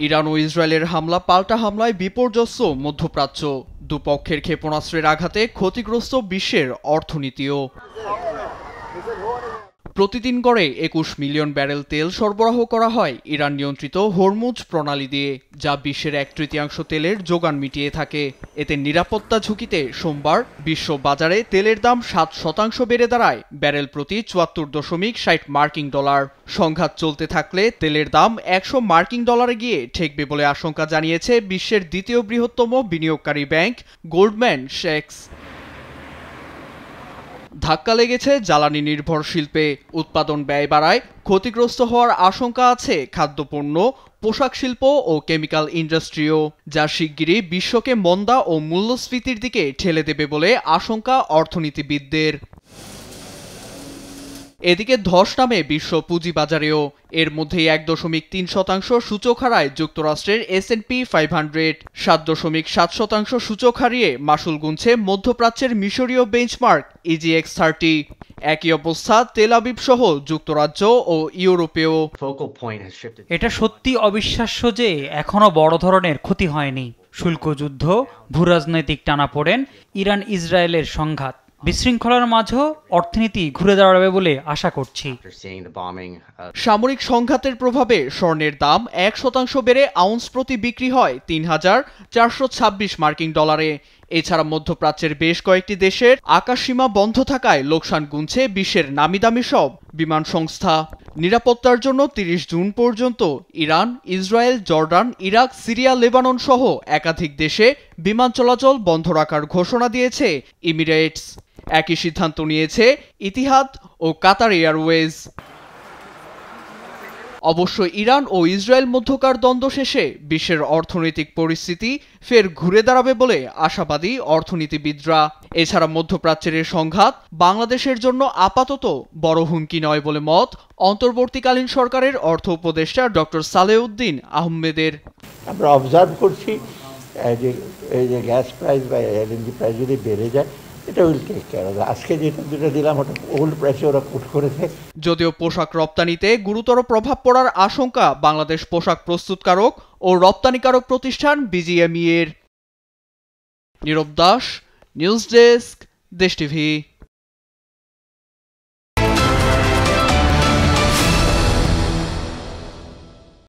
Iran ও ইসরায়েলের হামলা পাল্টা হামলায় বিপর্যস্ত মধ্যপ্রাচ্য, দুপক্ষের ক্ষেপণাস্ত্রের আঘাতে ক্ষতিগ্রস্ত বিশ্বের অর্থনীতিও। প্রতিদিন গড়ে ২১ মিলিয়ন ব্যারেল তেল সরবরাহ করা হয় ইরান নিয়ন্ত্রিত হরমুজ প্রণালী দিয়ে, যা বিশ্বের ১/৩ তেলের যোগান মিটিয়ে থাকে। এতে নিরাপত্তা ঝুঁকিতে সোমবার বিশ্ব বাজারে তেলের দাম ৭% বেড়ে দাঁড়ায় ব্যারেল প্রতি ৭৪.৬০ মার্কিন ডলার। সংঘাত চলতে থাকলে তেলের দাম ১০০ মার্কিন ডলারে গিয়ে ঠেকবে বলে আশঙ্কা জানিয়েছে বিশ্বের দ্বিতীয় বৃহত্তম বিনিয়োগকারী ব্যাংক গোল্ডম্যান স্যাকস। ধাক্কা লেগেছে জ্বালানি নির্ভর শিল্পে, উৎপাদন ব্যয় বাড়ায় ক্ষতিগ্রস্ত হওয়ার আশঙ্কা আছে খাদ্যপণ্য, পোশাক শিল্প ও কেমিক্যাল ইন্ডাস্ট্রিও, যা শিগগিরই বিশ্বকে মন্দা ও মূল্যস্ফীতির দিকে ঠেলে দেবে বলে আশঙ্কা অর্থনীতিবিদদের। এদিকে ধস নামে বিশ্ব পুঁজিবাজারেও, এর মধ্যেই ১.৩% সূচক হারায় যুক্তরাষ্ট্রের S&P 500, ৭.৭% সূচক হারিয়ে মাসুল গুনছে মধ্যপ্রাচ্যের মিশরীয় বেঞ্চমার্ক EGX 30। একই অবস্থা তেল আবিব সহ যুক্তরাজ্য ও ইউরোপেও। এটা সত্যি অবিশ্বাস্য যে এখনো বড় ধরনের ক্ষতি হয়নি। শুল্ক যুদ্ধ, ভূরাজনৈতিক টানাপোড়েন, ইরান ইসরায়েলের সংঘাত, বিশৃঙ্খলার মাঝেও অর্থনীতি ঘুরে দাঁড়াবে বলে আশা করছি। সামরিক সংঘাতের প্রভাবে স্বর্ণের দাম ১% বেড়ে আউন্স প্রতি বিক্রি হয় ৩,৪২৬ মার্কিন ডলারে। এছাড়া মধ্যপ্রাচ্যের বেশ কয়েকটি দেশের আকাশসীমা বন্ধ থাকায় লোকসান গুনছে বিশ্বের নামিদামি সব বিমান সংস্থা। নিরাপত্তার জন্য ৩০ জুন পর্যন্ত Iran, Israel, Jordan, Iraq, Syria, Lebanon সহ একাধিক দেশে বিমান চলাচল বন্ধ রাখার ঘোষণা দিয়েছে ইমিরেটস। একই সিদ্ধান্ত নিয়েছে ইতিহাদ ও কাতার এয়ারওয়েজ। অবশ্য ইরান ও ইসরায়েল মধ্যকার দ্বন্দ্ব শেষে বিশ্বের অর্থনৈতিক পরিস্থিতি ফের ঘুরে দাঁড়াবে বলে আশাবাদী অর্থনীতিবিদরা। এছাড়া মধ্যপ্রাচ্যের সংঘাত বাংলাদেশের জন্য আপাতত বড় হুমকি নয় বলে মত অন্তর্বর্তীকালীন সরকারের অর্থ উপদেষ্টা ডক্টর সালেউদ্দিন আহমেদের। আমরা অবজার্ভ করছি এই যে গ্যাস প্রাইস বা এলএনজি প্রাইস যদি বেড়ে যায়, এটা উইল টেক কেয়ার অফ। আজকে যেটা দুটো দিলাম ওটা ওল্ড প্রাইসে ওরা কোট করেছে। যদিও পোশাক রপ্তানিতে গুরুতর প্রভাব পড়ার আশঙ্কা বাংলাদেশ পোশাক প্রস্তুতকারক ও রপ্তানিকারক প্রতিষ্ঠান BGME এর। নীরব দাস, নিউজ ডেস্ক, দেশ টিভি।